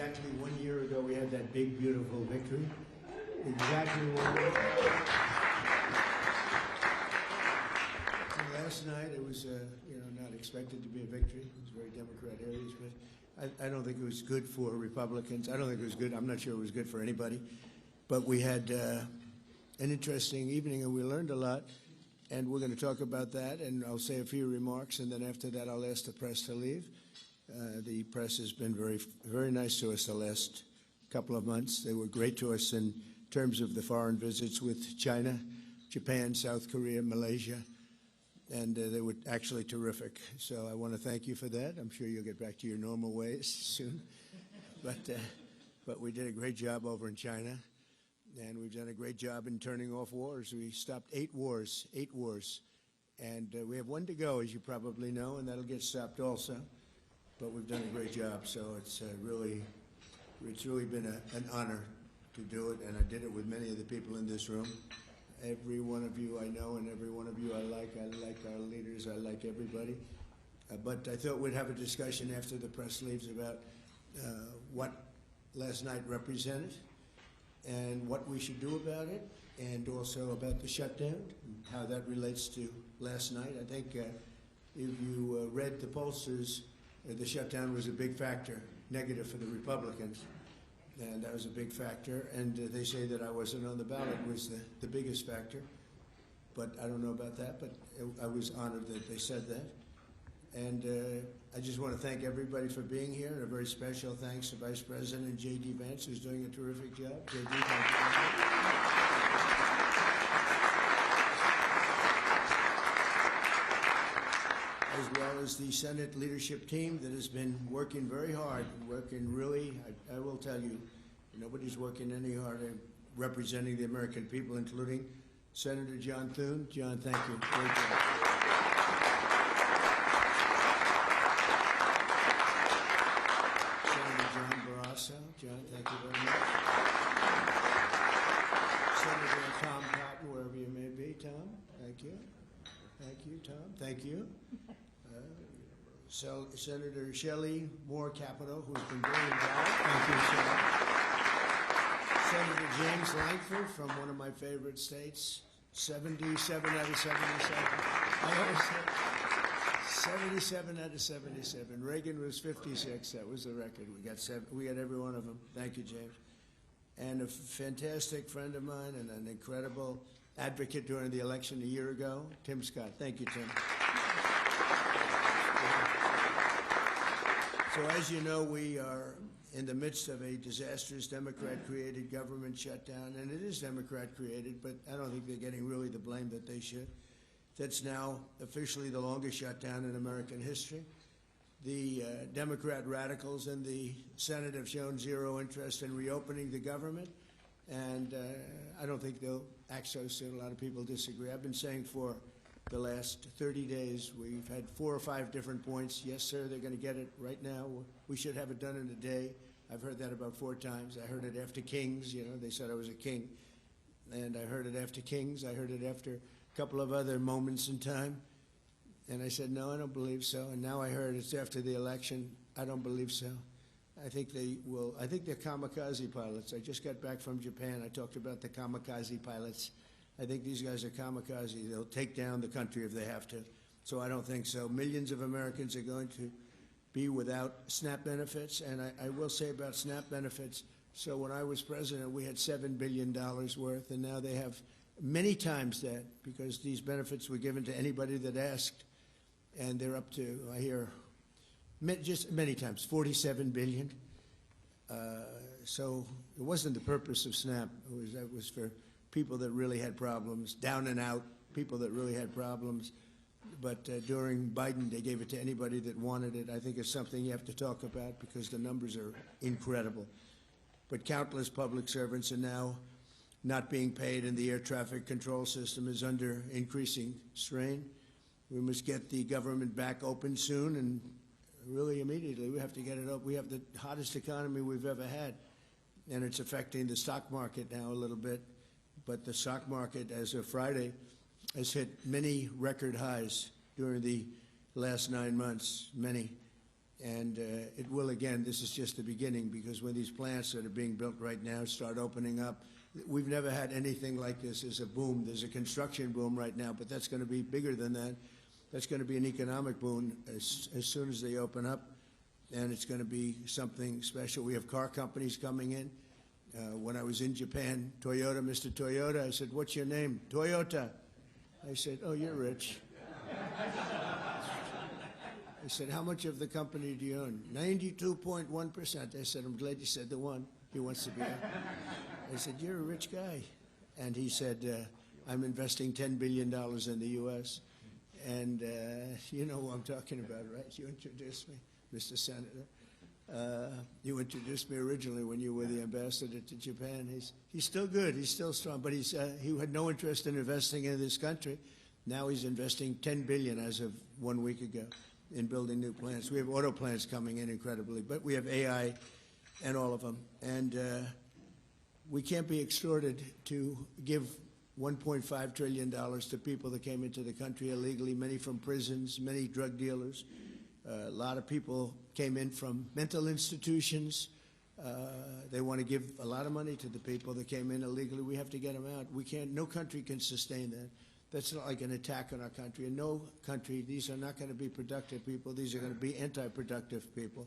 exactly 1 year ago we had that big, beautiful victory. Exactly 1 year. Last night it was, not expected to be a victory. It was very Democrat areas, but I don't think it was good for Republicans. I don't think it was good. I'm not sure it was good for anybody. But we had an interesting evening, and we learned a lot. And we're going to talk about that, and I'll say a few remarks, and then after that I'll ask the press to leave. The press has been very, very nice to us the last couple of months. They were great to us in terms of the foreign visits with China, Japan, South Korea, Malaysia, and they were actually terrific. So I want to thank you for that. I'm sure you'll get back to your normal ways soon. But we did a great job over in China. And we've done a great job in turning off wars. We stopped 8 wars. And we have 1 to go, as you probably know, and that'll get stopped also. But we've done a great job, so it's really been an honor to do it, and I did it with many of the people in this room. Every one of you I know, and every one of you I like our leaders, I like everybody. But I thought we'd have a discussion after the press leaves about what last night represented, and what we should do about it, and also about the shutdown, and how that relates to last night. I think if you read the pollsters, the shutdown was a big factor, negative for the Republicans, and that was a big factor. And they say that I wasn't on the ballot was the biggest factor, but I don't know about that, but I was honored that they said that. And I just want to thank everybody for being here, and a very special thanks to Vice President J.D. Vance, who's doing a terrific job. J.D., thank you. As well as the Senate leadership team that has been working very hard, working really, I will tell you, nobody's working any harder representing the American people, including Senator John Thune. John, thank you. Great job. John, thank you very much. Senator Tom Cotton, wherever you may be. Tom, thank you. Thank you, Tom. Thank you. Senator Shelley Moore Capito, who's been very involved. Thank you, Senator James Langford from one of my favorite states, 77 out of 77. I always say 77 out of 77. Reagan was 56. That was the record. We got every one of them. Thank you, James. And a fantastic friend of mine and an incredible advocate during the election a year ago, Tim Scott. Thank you, Tim. So as you know, we are in the midst of a disastrous Democrat-created government shutdown, and it is Democrat-created, but I don't think they're getting really the blame that they should. That's now officially the longest shutdown in American history. The Democrat radicals in the Senate have shown zero interest in reopening the government, and I don't think they'll act so soon. A lot of people disagree. I've been saying for the last 30 days, we've had 4 or 5 different points. Yes, sir, they're going to get it right now. We should have it done in a day. I've heard that about 4 times. I heard it after Kings. They said I was a king. And I heard it after Kings. I heard it after a couple of other moments in time. And I said, no, I don't believe so. And now I heard it's after the election. I don't believe so. I think they will. I think they're kamikaze pilots. I just got back from Japan. I talked about the kamikaze pilots. I think these guys are kamikaze. They'll take down the country if they have to. So I don't think so. Millions of Americans are going to be without SNAP benefits. And I will say about SNAP benefits, so when I was president, we had $7 billion worth, and now they have many times that, because these benefits were given to anybody that asked. And they're up to, I hear, just many times, $47 billion. So it wasn't the purpose of SNAP. That was for people that really had problems, down and out, people that really had problems. But during Biden, they gave it to anybody that wanted it. I think it's something you have to talk about because the numbers are incredible. But countless public servants are now not being paid, and the air traffic control system is under increasing strain. We must get the government back open soon, and really immediately. We have to get it up. We have the hottest economy we've ever had, and it's affecting the stock market now a little bit. But the stock market, as of Friday, has hit many record highs during the last 9 months, many. And it will, again, this is just the beginning, because when these plants that are being built right now start opening up, we've never had anything like this. There's a boom. There's a construction boom right now, but that's going to be bigger than that. That's going to be an economic boom as soon as they open up, and it's going to be something special. We have car companies coming in. When I was in Japan, Toyota, Mr. Toyota, I said, "What's your name?" "Toyota." I said, "Oh, you're rich." I said, "How much of the company do you own?" 92.1%. I said, "I'm glad you said the one. He wants to be there." I said, "You're a rich guy." And he said, "I'm investing $10 billion in the U.S. And you know who I'm talking about, right? You introduced me, Mr. Senator. You introduced me originally when you were the ambassador to Japan. He's still good. He's still strong. But he had no interest in investing in this country. Now he's investing $10 billion as of 1 week ago in building new plants. We have auto plants coming in incredibly, but we have AI and all of them. And we can't be extorted to give $1.5 trillion to people that came into the country illegally, many from prisons, many drug dealers. A lot of people came in from mental institutions. They want to give a lot of money to the people that came in illegally. We have to get them out. We can't, no country can sustain that. That's not like an attack on our country. In no country, these are not going to be productive people. These are going to be anti-productive people.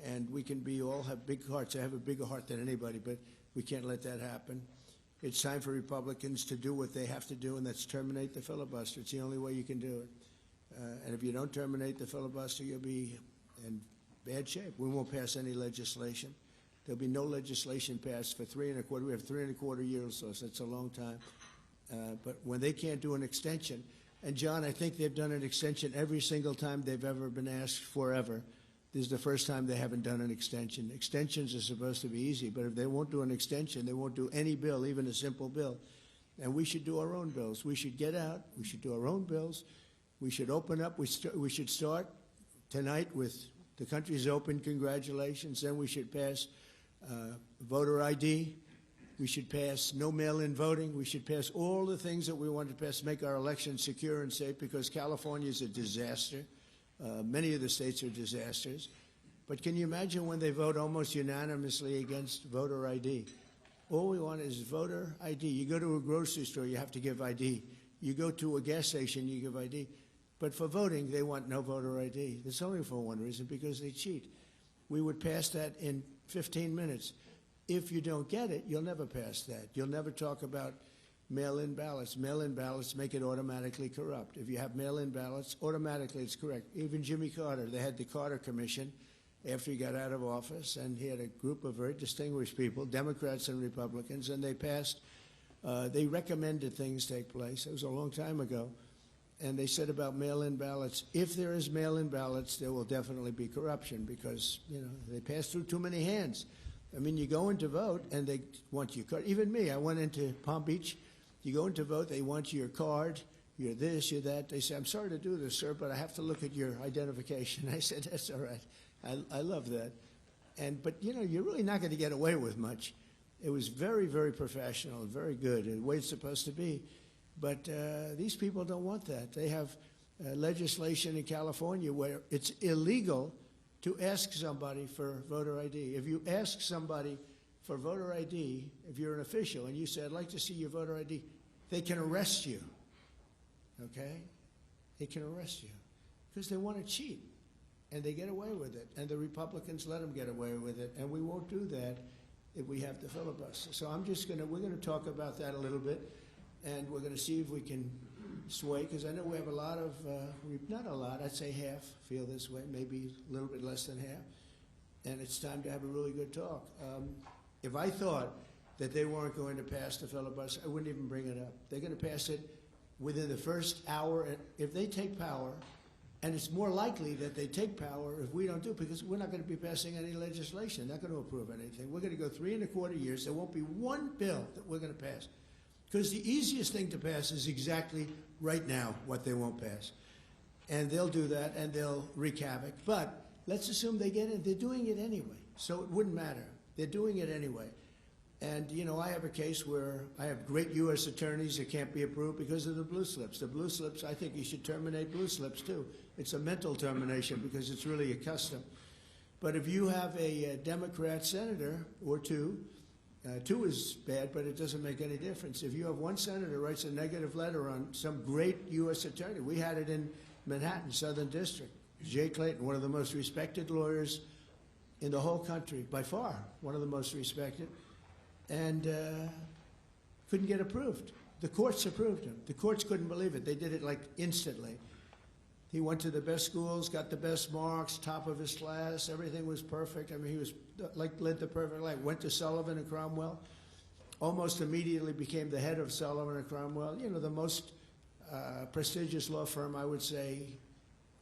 And we can all have big hearts. I have a bigger heart than anybody, but we can't let that happen. It's time for Republicans to do what they have to do, and that's terminate the filibuster. It's the only way you can do it. And if you don't terminate the filibuster, you'll be in bad shape. We won't pass any legislation. There'll be no legislation passed for 3.25. We have 3.25 years, so that's a long time. But when they can't do an extension, and John, I think they've done an extension every single time they've ever been asked forever. This is the first time they haven't done an extension. Extensions are supposed to be easy, but if they won't do an extension, they won't do any bill, even a simple bill. And we should do our own bills. We should get out. We should do our own bills. We should open up. We should start tonight with the country's open. Congratulations. Then we should pass voter ID. We should pass no mail-in voting. We should pass all the things that we want to pass, make our elections secure and safe, because California is a disaster. Many of the states are disasters. But can you imagine when they vote almost unanimously against voter ID? All we want is voter ID. You go to a grocery store, you have to give ID. You go to a gas station, you give ID. But for voting, they want no voter ID. That's only for one reason, because they cheat. We would pass that in 15 minutes. If you don't get it, you'll never pass that. You'll never talk about mail-in ballots. Mail-in ballots make it automatically corrupt. If you have mail-in ballots, automatically it's correct. Even Jimmy Carter, they had the Carter Commission after he got out of office, and he had a group of very distinguished people, Democrats and Republicans, and they passed, they recommended things take place. It was a long time ago. And they said about mail-in ballots, if there is mail-in ballots, there will definitely be corruption, because, you know, they pass through too many hands. I mean, you go in to vote, and they want your card. Even me, I went into Palm Beach. You go in to vote, they want your card, you're this, you're that. They say, "I'm sorry to do this, sir, but I have to look at your identification." I said, "That's all right. I love that." But, you know, you're really not going to get away with much. It was very, very professional, very good, and the way it's supposed to be. But these people don't want that. They have legislation in California where it's illegal to ask somebody for voter ID. If you ask somebody for voter ID, if you're an official, and you say, "I'd like to see your voter ID," they can arrest you, okay? They can arrest you because they want to cheat, and they get away with it, and the Republicans let them get away with it, and we won't do that if we have the filibuster. So we're going to talk about that a little bit, and we're going to see if we can sway, because I know we have a lot of, not a lot, I'd say half feel this way, maybe a little bit less than half, and it's time to have a really good talk. If I thought that they weren't going to pass the filibuster, I wouldn't even bring it up. They're going to pass it within the first hour. If they take power, and it's more likely that they take power if we don't do it, because we're not going to be passing any legislation. They're not going to approve anything. We're going to go 3.25 years. There won't be one bill that we're going to pass. Because the easiest thing to pass is exactly right now what they won't pass. And they'll do that, and they'll wreak havoc. But let's assume they get it. They're doing it anyway, so it wouldn't matter. They're doing it anyway. And, you know, I have a case where I have great U.S. attorneys that can't be approved because of the blue slips. The blue slips, I think you should terminate blue slips, too. It's a mental termination because it's really a custom. But if you have a Democrat senator or two is bad, but it doesn't make any difference. If you have one senator writes a negative letter on some great U.S. attorney, we had it in Manhattan, Southern District. Jay Clayton, one of the most respected lawyers in the whole country, by far, one of the most respected, and couldn't get approved. The courts approved him. The courts couldn't believe it. They did it like instantly. He went to the best schools, got the best marks, top of his class. Everything was perfect. I mean, he was like led the perfect life. Went to Sullivan and Cromwell. Almost immediately became the head of Sullivan and Cromwell. You know, the most prestigious law firm, I would say,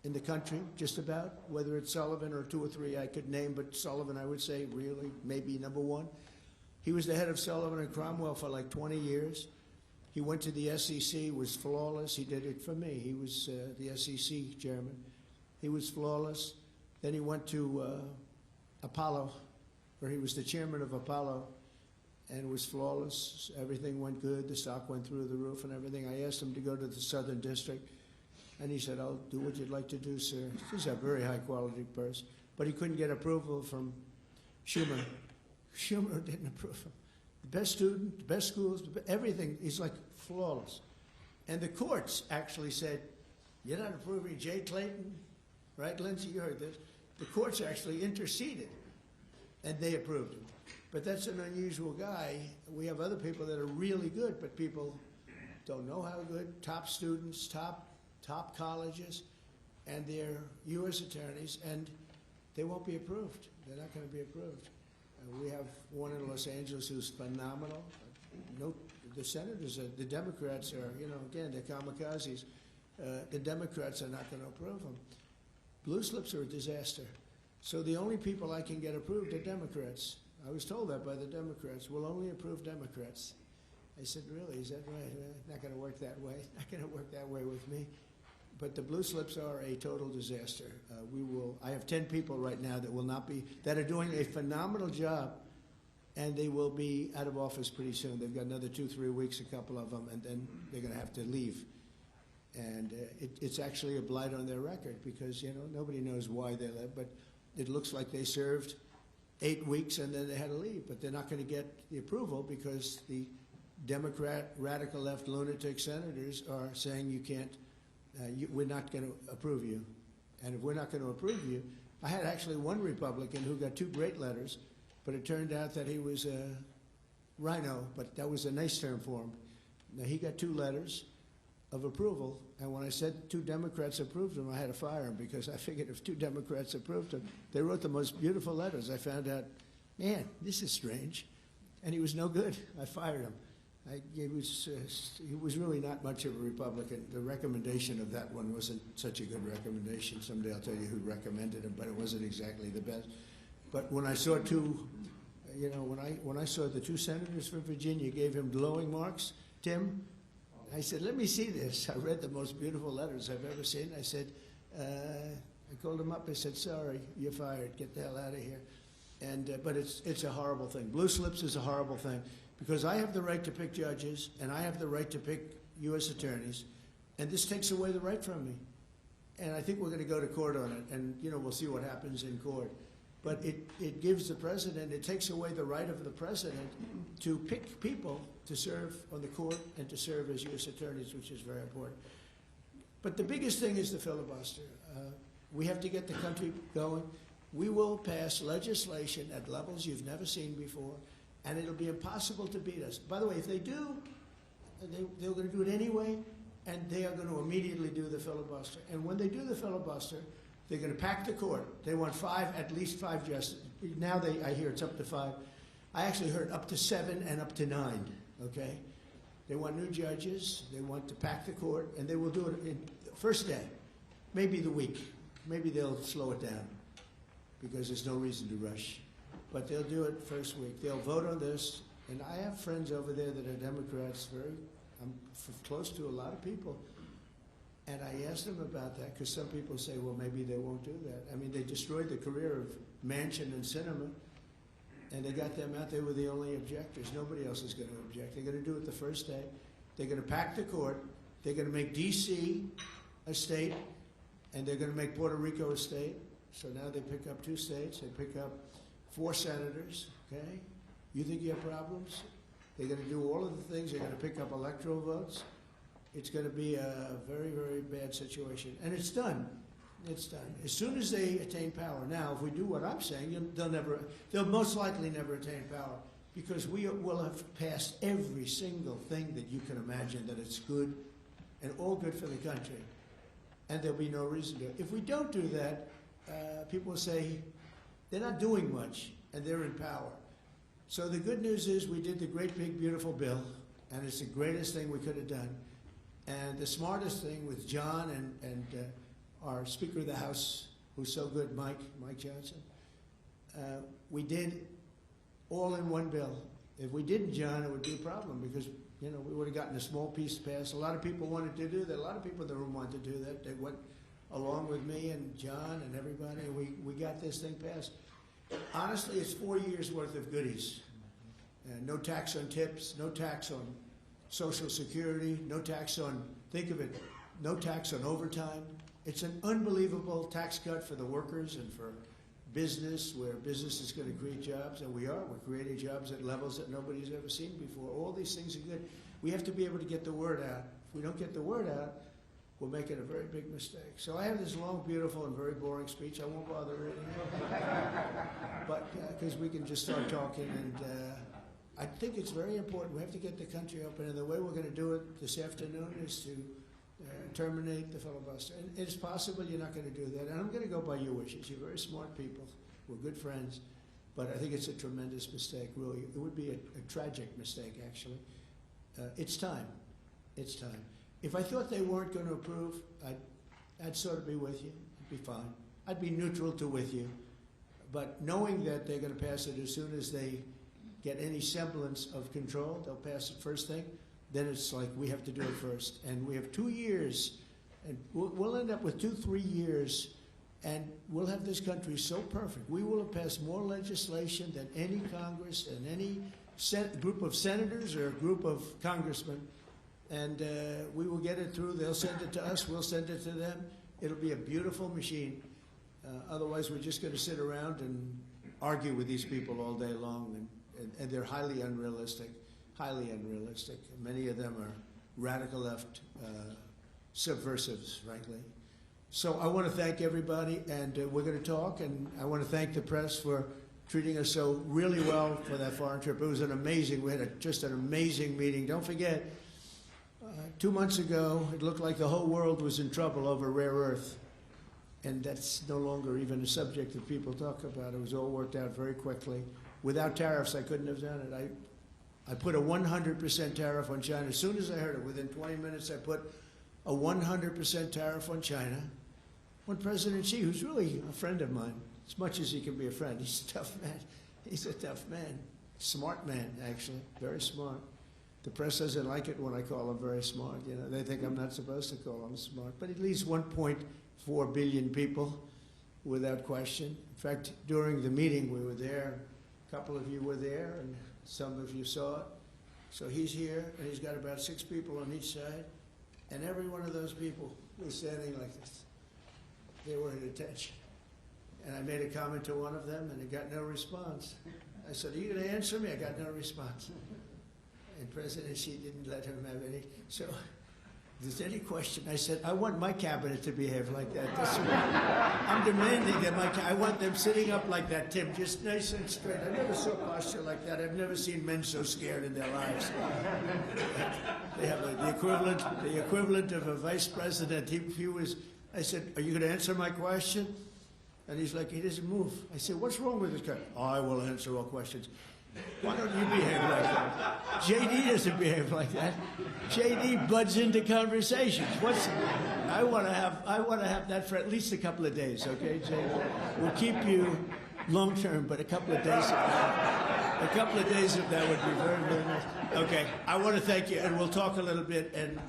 in the country, just about. Whether it's Sullivan or two or three I could name, but Sullivan, I would say, really, maybe number one. He was the head of Sullivan and Cromwell for like 20 years. He went to the SEC, was flawless. He did it for me. He was the SEC chairman. He was flawless. Then he went to Apollo, where he was the chairman of Apollo, and was flawless. Everything went good. The stock went through the roof and everything. I asked him to go to the Southern District, and he said, "I'll do what you'd like to do, sir." He's a very high-quality person. But he couldn't get approval from Schumer. Schumer didn't approve him. The best student, the best schools, everything. He's like flawless. And the courts actually said, "You're not approving Jay Clayton?" Right, Lindsay, you heard this. The courts actually interceded, and they approved him. But that's an unusual guy. We have other people that are really good, but people don't know how good. Top students, top colleges, and they're U.S. attorneys, and they won't be approved. They're not going to be approved. We have one in Los Angeles who's phenomenal. No, the senators, the Democrats are, you know, again, they're kamikazes. The Democrats are not going to approve them. Blue slips are a disaster. So the only people I can get approved are Democrats. I was told that by the Democrats. We'll only approve Democrats. I said, really, is that right? Not going to work that way. Not going to work that way with me. But the blue slips are a total disaster. I have 10 people right now that are doing a phenomenal job, and they will be out of office pretty soon. They've got another 2-3 weeks, a couple of them, and then they're going to have to leave. And it's actually a blight on their record because, you know, nobody knows why they left, but it looks like they served 8 weeks and then they had to leave. But they're not going to get the approval because the Democrat, radical left lunatic senators are saying you can't, we're not going to approve you. And if we're not going to approve you, I had actually one Republican who got 2 great letters, but it turned out that he was a rhino, but that was a nice term for him. Now, he got 2 letters of approval, and when I said 2 Democrats approved him, I had to fire him because I figured if 2 Democrats approved him, they wrote the most beautiful letters. I found out, man, this is strange. And he was no good. I fired him. He was really not much of a Republican. The recommendation of that one wasn't such a good recommendation. Someday I'll tell you who recommended him, but it wasn't exactly the best. But when I saw 2, you know, when I saw the 2 senators from Virginia gave him glowing marks, Tim, I said, let me see this. I read the most beautiful letters I've ever seen. I said, I called him up. I said, sorry, you're fired. Get the hell out of here. And but it's a horrible thing. Blue slips is a horrible thing. Because I have the right to pick judges, and I have the right to pick U.S. attorneys, and this takes away the right from me. And I think we're going to go to court on it, and, you know, we'll see what happens in court. But it gives the president, it takes away the right of the president to pick people to serve on the court and to serve as U.S. attorneys, which is very important. But the biggest thing is the filibuster. We have to get the country going. We will pass legislation at levels you've never seen before, and it'll be impossible to beat us. By the way, if they do, they're going to do it anyway, and they are going to immediately do the filibuster. And when they do the filibuster, they're going to pack the court. They want at least five justices. Now I hear it's up to 5. I actually heard up to 7 and up to 9, okay? They want new judges. They want to pack the court, and they will do it in the first day, maybe the week. Maybe they'll slow it down because there's no reason to rush. But they'll do it first week. They'll vote on this. And I have friends over there that are Democrats, I'm close to a lot of people. And I asked them about that because some people say, well, maybe they won't do that. I mean, they destroyed the career of Manchin and Sinema. And they got them out. They were the only objectors. Nobody else is going to object. They're going to do it the first day. They're going to pack the court. They're going to make D.C. a state, and they're going to make Puerto Rico a state. So now they pick up 2 states. They pick up 4 senators, okay? You think you have problems? They're going to do all of the things. They're going to pick up electoral votes. It's going to be a very, very bad situation. And it's done. It's done. As soon as they attain power. Now, if we do what I'm saying, they'll most likely never attain power, because we will have passed every single thing that you can imagine that it's good and all good for the country. And there'll be no reason to. If we don't do that, people will say they're not doing much and they're in power. So the good news is we did the great, big, beautiful bill, and it's the greatest thing we could have done. And the smartest thing with John and our Speaker of the House, who's so good, Mike Johnson, we did all in one bill. If we didn't, John, it would be a problem, because we would have gotten a small piece passed. A lot of people wanted to do that. A lot of people in the room wanted to do that. They went along with me and John and everybody, and we got this thing passed. Honestly, it's 4 years worth of goodies. No tax on tips, no tax on Social Security, no tax on, think of it, no tax on overtime. It's an unbelievable tax cut for the workers and for business, where business is going to create jobs, and we're creating jobs at levels that nobody's ever seen before. All these things are good. We have to be able to get the word out. If we don't get the word out, we're making a very big mistake. So I have this long, beautiful, and very boring speech. I won't bother reading it, but because we can just start talking. And I think it's very important. We have to get the country open, and the way we're going to do it this afternoon is to terminate the filibuster. And it's possible you're not going to do that. And I'm going to go by your wishes. You're very smart people. We're good friends. But I think it's a tremendous mistake, really. It would be a tragic mistake, actually. It's time. It's time. If I thought they weren't going to approve, I'd sort of be with you. It'd be fine. I'd be neutral to with you. But knowing that they're going to pass it as soon as they get any semblance of control, they'll pass it first thing, then it's like we have to do it first. And we have 2 years, and we'll end up with 2-3 years, and we'll have this country so perfect. We will have passed more legislation than any Congress and any group of senators or a group of congressmen. And we will get it through. They'll send it to us. We'll send it to them. It'll be a beautiful machine. Otherwise, we're just going to sit around and argue with these people all day long. And they're highly unrealistic, highly unrealistic. Many of them are radical left subversives, frankly. So I want to thank everybody, and we're going to talk. And I want to thank the press for treating us so really well for that foreign trip. It was an amazing, we had just an amazing meeting. Don't forget, 2 months ago, it looked like the whole world was in trouble over rare earth. And that's no longer even a subject that people talk about. It was all worked out very quickly. Without tariffs, I couldn't have done it. I put a 100% tariff on China. As soon as I heard it, within 20 minutes, I put a 100% tariff on China. When President Xi, who's really a friend of mine, as much as he can be a friend, he's a tough man. He's a tough man. Smart man, actually. Very smart. The press doesn't like it when I call him very smart. They think I'm not supposed to call him smart. But at least 1.4 billion people, without question. In fact, during the meeting, we were there. A couple of you were there, and some of you saw it. So he's here, and he's got about 6 people on each side. And every one of those people was standing like this. They were at attention. And I made a comment to one of them, and I got no response. I said, "Are you going to answer me?" I got no response. And President Xi didn't let him have any. So if there's any question, I said, I want my cabinet to behave like that. That's I'm demanding that I want them sitting up like that, Tim, just nice and straight. I never saw posture like that. I've never seen men so scared in their lives. They have the equivalent of a vice president. He was, I said, "Are you going to answer my question?" And he's like, he doesn't move. I said, "What's wrong with this guy?" "I will answer all questions." Why don't you behave like that? JD doesn't behave like that. JD buds into conversations. I want to have that for at least a couple of days, okay, JD? We'll keep you long term, but a couple of days of that would be very, very nice. Okay, I want to thank you, and we'll talk a little bit. And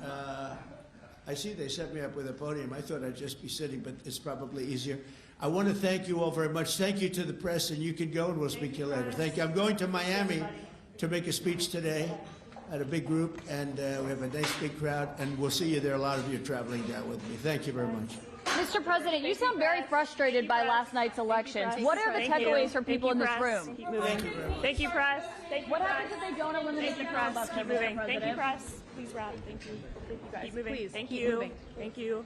I see they set me up with a podium. I thought I'd just be sitting, but it's probably easier. I want to thank you all very much. Thank you to the press, and you can go, and we'll speak to you later. Thank you. I'm going to Miami to make a speech today at a big group, and we have a nice big crowd, and we'll see you there. A lot of you are traveling down with me. Thank you very much. Mr. President, you sound very frustrated by last night's elections. What are the takeaways for people in this room? Keep moving. Thank you, press. Thank you, What press. happens if they don't eliminate the press. filibuster, Keep Mr. moving. President? Thank you, press. Please wrap. Thank you. Keep moving. Please, Thank keep you. moving. Thank you.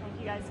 Thank you, guys.